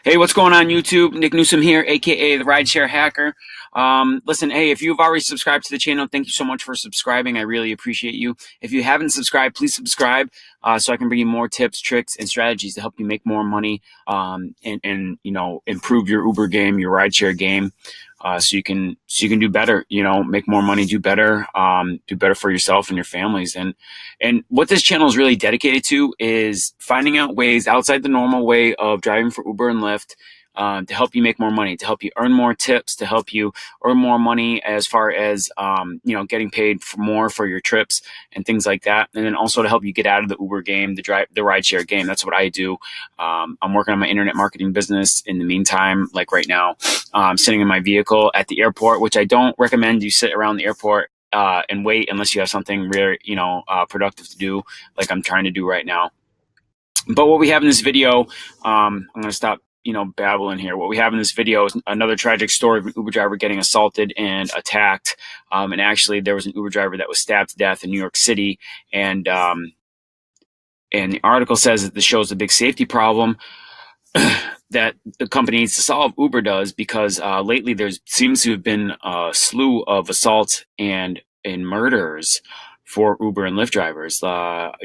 Hey, what's going on YouTube? Nick Newsom here, aka the Rideshare Hacker. Listen, hey, if you've already subscribed to the channel, thank you so much for subscribing. I really appreciate you. If you haven't subscribed, please subscribe so I can bring you more tips, tricks, and strategies to help you make more money and improve your Uber game, your rideshare game. So you can do better, make more money, do better for yourself and your families. And what this channel is really dedicated to is finding out ways outside the normal way of driving for Uber and Lyft to help you make more money, to help you earn more tips, to help you earn more money as far as getting paid for more for your trips and things like that, and then also to help you get out of the Uber game, the rideshare game. That's what I do. I'm working on my internet marketing business in the meantime. Like right now, I'm sitting in my vehicle at the airport, which I don't recommend you sit around the airport and wait unless you have something really productive to do, like I'm trying to do right now. But what we have in this video, I'm going to stop babbling here. What we have in this video is another tragic story of an Uber driver getting assaulted and attacked. And actually, there was an Uber driver that was stabbed to death in New York City. And the article says that this shows a big safety problem that the company needs to solve. Uber does, because lately there seems to have been a slew of assaults and murders for Uber and Lyft drivers.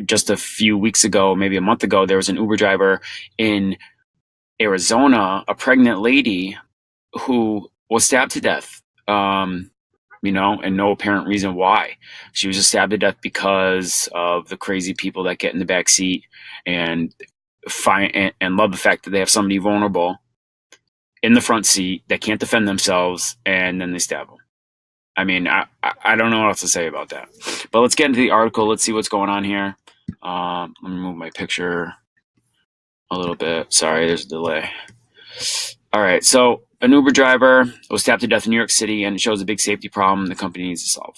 Just a few weeks ago, maybe a month ago, there was an Uber driver in Arizona, a pregnant lady who was stabbed to death, and no apparent reason why. She was just stabbed to death because of the crazy people that get in the back seat and love the fact that they have somebody vulnerable in the front seat that can't defend themselves, and then they stab them. I mean, I don't know what else to say about that. But let's get into the article. Let's see what's going on here. Let me move my picture a little bit. Sorry, there's a delay. All right, so an Uber driver was stabbed to death in New York City, and it shows a big safety problem the company needs to solve.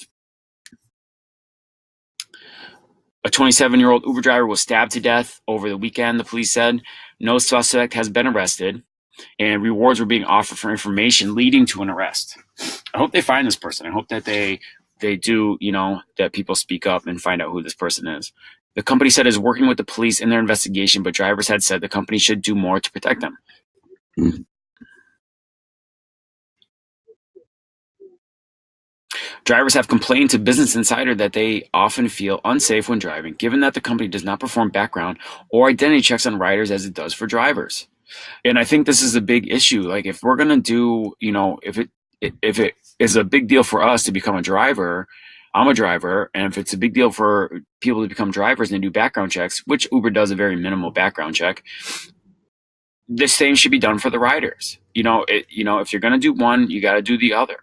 A 27-year-old Uber driver was stabbed to death over the weekend, the police said. No suspect has been arrested, and rewards were being offered for information leading to an arrest. I hope they find this person. I hope that they do, that people speak up and find out who this person is. The company said is working with the police in their investigation, but drivers had said the company should do more to protect them. Drivers have complained to Business Insider that they often feel unsafe when driving, given that the company does not perform background or identity checks on riders as it does for drivers. And I think this is a big issue. Like, if we're going to do, if it is a big deal for us to become a driver, I'm a driver, and if it's a big deal for people to become drivers and do background checks, which Uber does a very minimal background check, the same should be done for the riders. If you're going to do one, you got to do the other.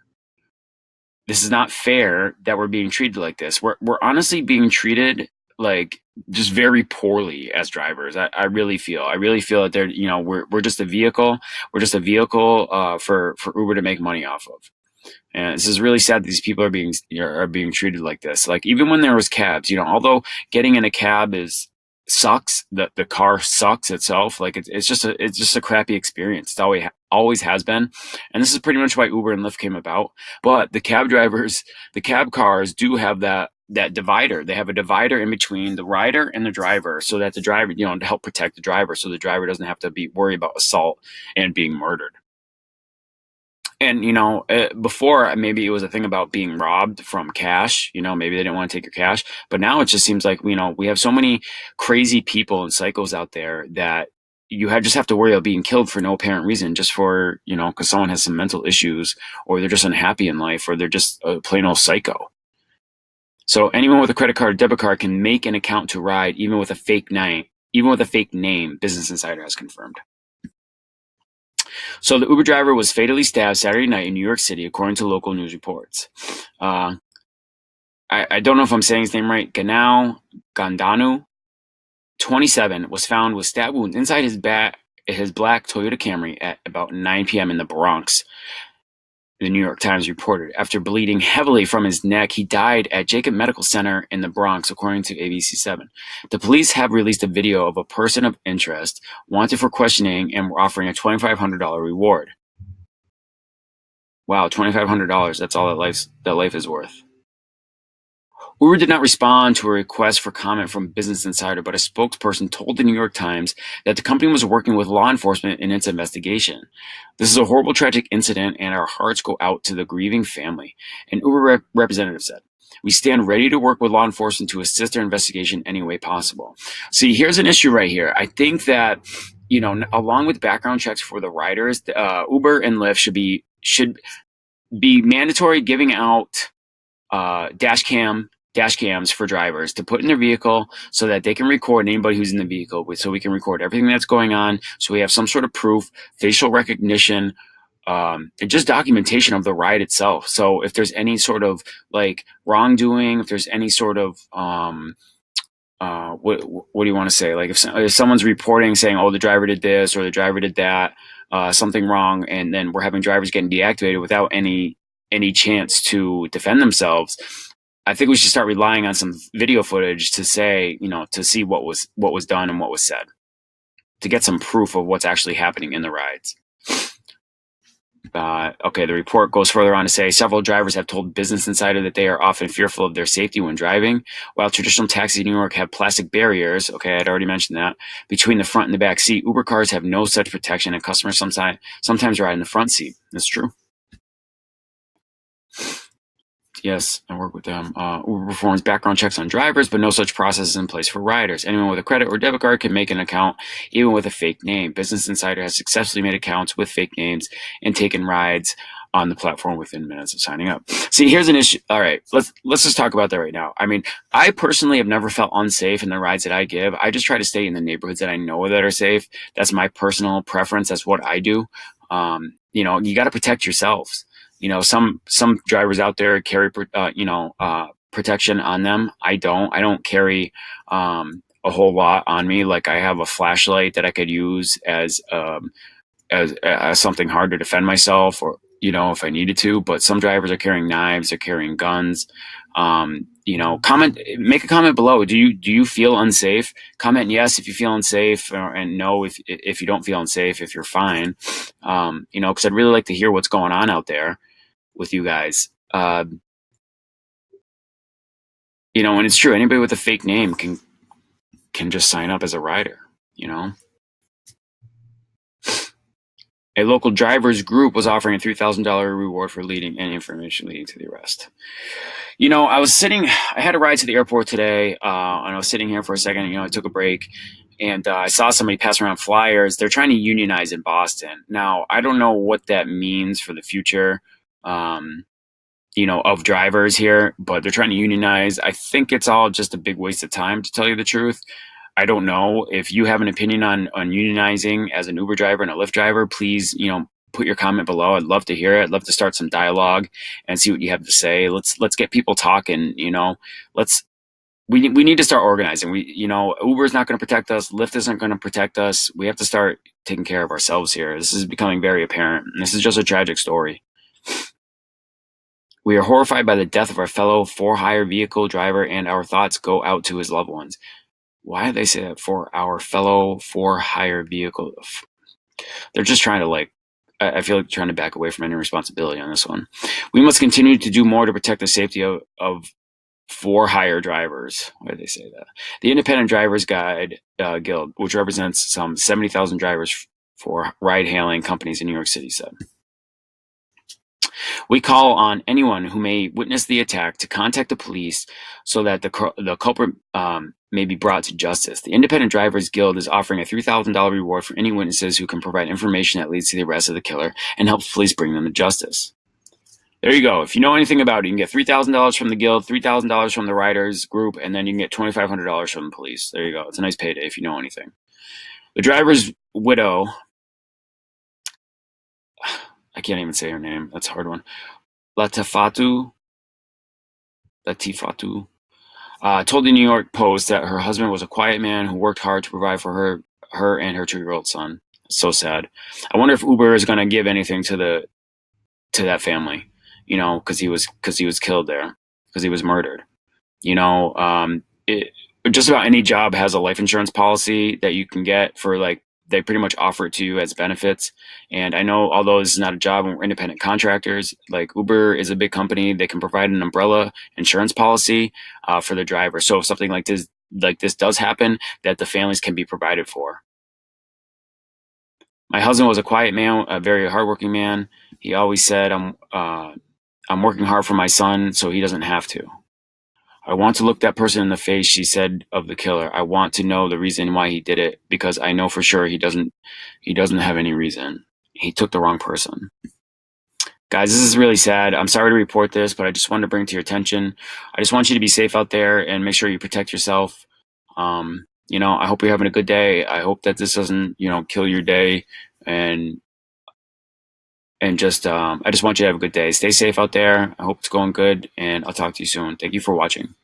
This is not fair that we're being treated like this. We're honestly being treated like just very poorly as drivers. I really feel that they're, we're just a vehicle. We're just a vehicle for Uber to make money off of. And this is really sad that these people are being treated like this. Like, even when there was cabs, although getting in a cab sucks, the car sucks itself. Like, it's just a crappy experience. It always has been. And this is pretty much why Uber and Lyft came about. But the cab cars do have that divider. They have a divider in between the rider and the driver, so that the driver, to help protect the driver, so the driver doesn't have to worry about assault and being murdered. And, before, maybe it was a thing about being robbed from cash, maybe they didn't want to take your cash. But now it just seems like, we have so many crazy people and psychos out there that you just have to worry about being killed for no apparent reason, just for, because someone has some mental issues, or they're just unhappy in life, or they're just a plain old psycho. So anyone with a credit card or debit card can make an account to ride, even with a fake name, Business Insider has confirmed. So the Uber driver was fatally stabbed Saturday night in New York City, according to local news reports. I don't know if I'm saying his name right. Gandanu, 27, was found with stab wounds inside his black Toyota Camry at about 9 p.m. in the Bronx. The New York Times reported. After bleeding heavily from his neck, he died at Jacob Medical Center in the Bronx, according to ABC7. The police have released a video of a person of interest wanted for questioning and were offering a $2,500 reward. Wow, $2,500. That's all that life is worth. Uber did not respond to a request for comment from Business Insider, but a spokesperson told the New York Times that the company was working with law enforcement in its investigation. This is a horrible, tragic incident, and our hearts go out to the grieving family, an Uber representative said. We stand ready to work with law enforcement to assist our investigation any way possible. See, here's an issue right here. I think that, along with background checks for the riders, Uber and Lyft should be mandatory giving out dash cams for drivers to put in their vehicle so that they can record anybody who's in the vehicle, so we can record everything that's going on, so we have some sort of proof, facial recognition, and just documentation of the ride itself. So if there's any sort of like wrongdoing, if there's any sort of what do you want to say? Like if someone's reporting saying, oh, the driver did this or the driver did that, something wrong, and then we're having drivers getting deactivated without any chance to defend themselves, I think we should start relying on some video footage to say, to see what was done and what was said, to get some proof of what's actually happening in the rides. Okay, the report goes further on to say several drivers have told Business Insider that they are often fearful of their safety when driving. While traditional taxis in New York have plastic barriers, okay, I'd already mentioned that, between the front and the back seat, Uber cars have no such protection, and customers sometimes ride in the front seat. That's true. Yes, I work with them. Uber performs background checks on drivers, but no such process is in place for riders. Anyone with a credit or debit card can make an account, even with a fake name. Business Insider has successfully made accounts with fake names and taken rides on the platform within minutes of signing up. See, here's an issue. All right, let's just talk about that right now. I mean, I personally have never felt unsafe in the rides that I give. I just try to stay in the neighborhoods that I know that are safe. That's my personal preference. That's what I do. You got to protect yourselves. Some drivers out there carry, protection on them. I don't carry a whole lot on me. Like I have a flashlight that I could use as something hard to defend myself, or if I needed to. But some drivers are carrying knives, they're carrying guns. Make a comment below. Do you feel unsafe? Comment yes if you feel unsafe, and no if you don't feel unsafe, if you're fine. Because I'd really like to hear what's going on out there with you guys. And it's true. Anybody with a fake name can just sign up as a rider. A local drivers group was offering a $3,000 reward for leading any information leading to the arrest. I had a ride to the airport today, and I was sitting here for a second. I took a break, and I saw somebody pass around flyers. They're trying to unionize in Boston. Now, I don't know what that means for the future, of drivers here, but they're trying to unionize. I think it's all just a big waste of time, to tell you the truth. I don't know. If you have an opinion on unionizing as an Uber driver and a Lyft driver, please, put your comment below. I'd love to hear it. I'd love to start some dialogue and see what you have to say. Let's get people talking. We need to start organizing. Uber's not going to protect us. Lyft isn't going to protect us. We have to start taking care of ourselves here. This is becoming very apparent. And this is just a tragic story. We are horrified by the death of our fellow for-hire vehicle driver, and our thoughts go out to his loved ones. Why do they say that? For our fellow for-hire vehicle? They're just trying to I feel like trying to back away from any responsibility on this one. We must continue to do more to protect the safety of for-hire drivers. Why do they say that? The Independent Drivers Guide Guild, which represents some 70,000 drivers for ride-hailing companies in New York City, said. We call on anyone who may witness the attack to contact the police so that the culprit may be brought to justice. The Independent Drivers Guild is offering a $3,000 reward for any witnesses who can provide information that leads to the arrest of the killer and helps police bring them to justice. There you go. If you know anything about it, you can get $3,000 from the Guild, $3,000 from the Riders group, and then you can get $2,500 from the police. There you go. It's a nice payday if you know anything. The driver's widow, I can't even say her name. That's a hard one. Latifatu told the New York Post that her husband was a quiet man who worked hard to provide for her and her 2-year-old son. It's so sad. I wonder if Uber is going to give anything to that family, because he was killed there, because he was murdered. Just about any job has a life insurance policy that you can get for they pretty much offer it to you as benefits. And I know, although this is not a job and we're independent contractors, like Uber is a big company, they can provide an umbrella insurance policy for the driver. So if something like this does happen, that the families can be provided for. My husband was a quiet man, a very hardworking man. He always said, I'm working hard for my son so he doesn't have to. I want to look that person in the face," she said of the killer. "I want to know the reason why he did it, because I know for sure he doesn't have any reason. He took the wrong person." Guys, this is really sad. I'm sorry to report this, but I just wanted to bring it to your attention. I just want you to be safe out there and make sure you protect yourself. I hope you're having a good day. I hope that this doesn't, kill your day, and I just want you to have a good day. Stay safe out there. I hope it's going good, and I'll talk to you soon. Thank you for watching.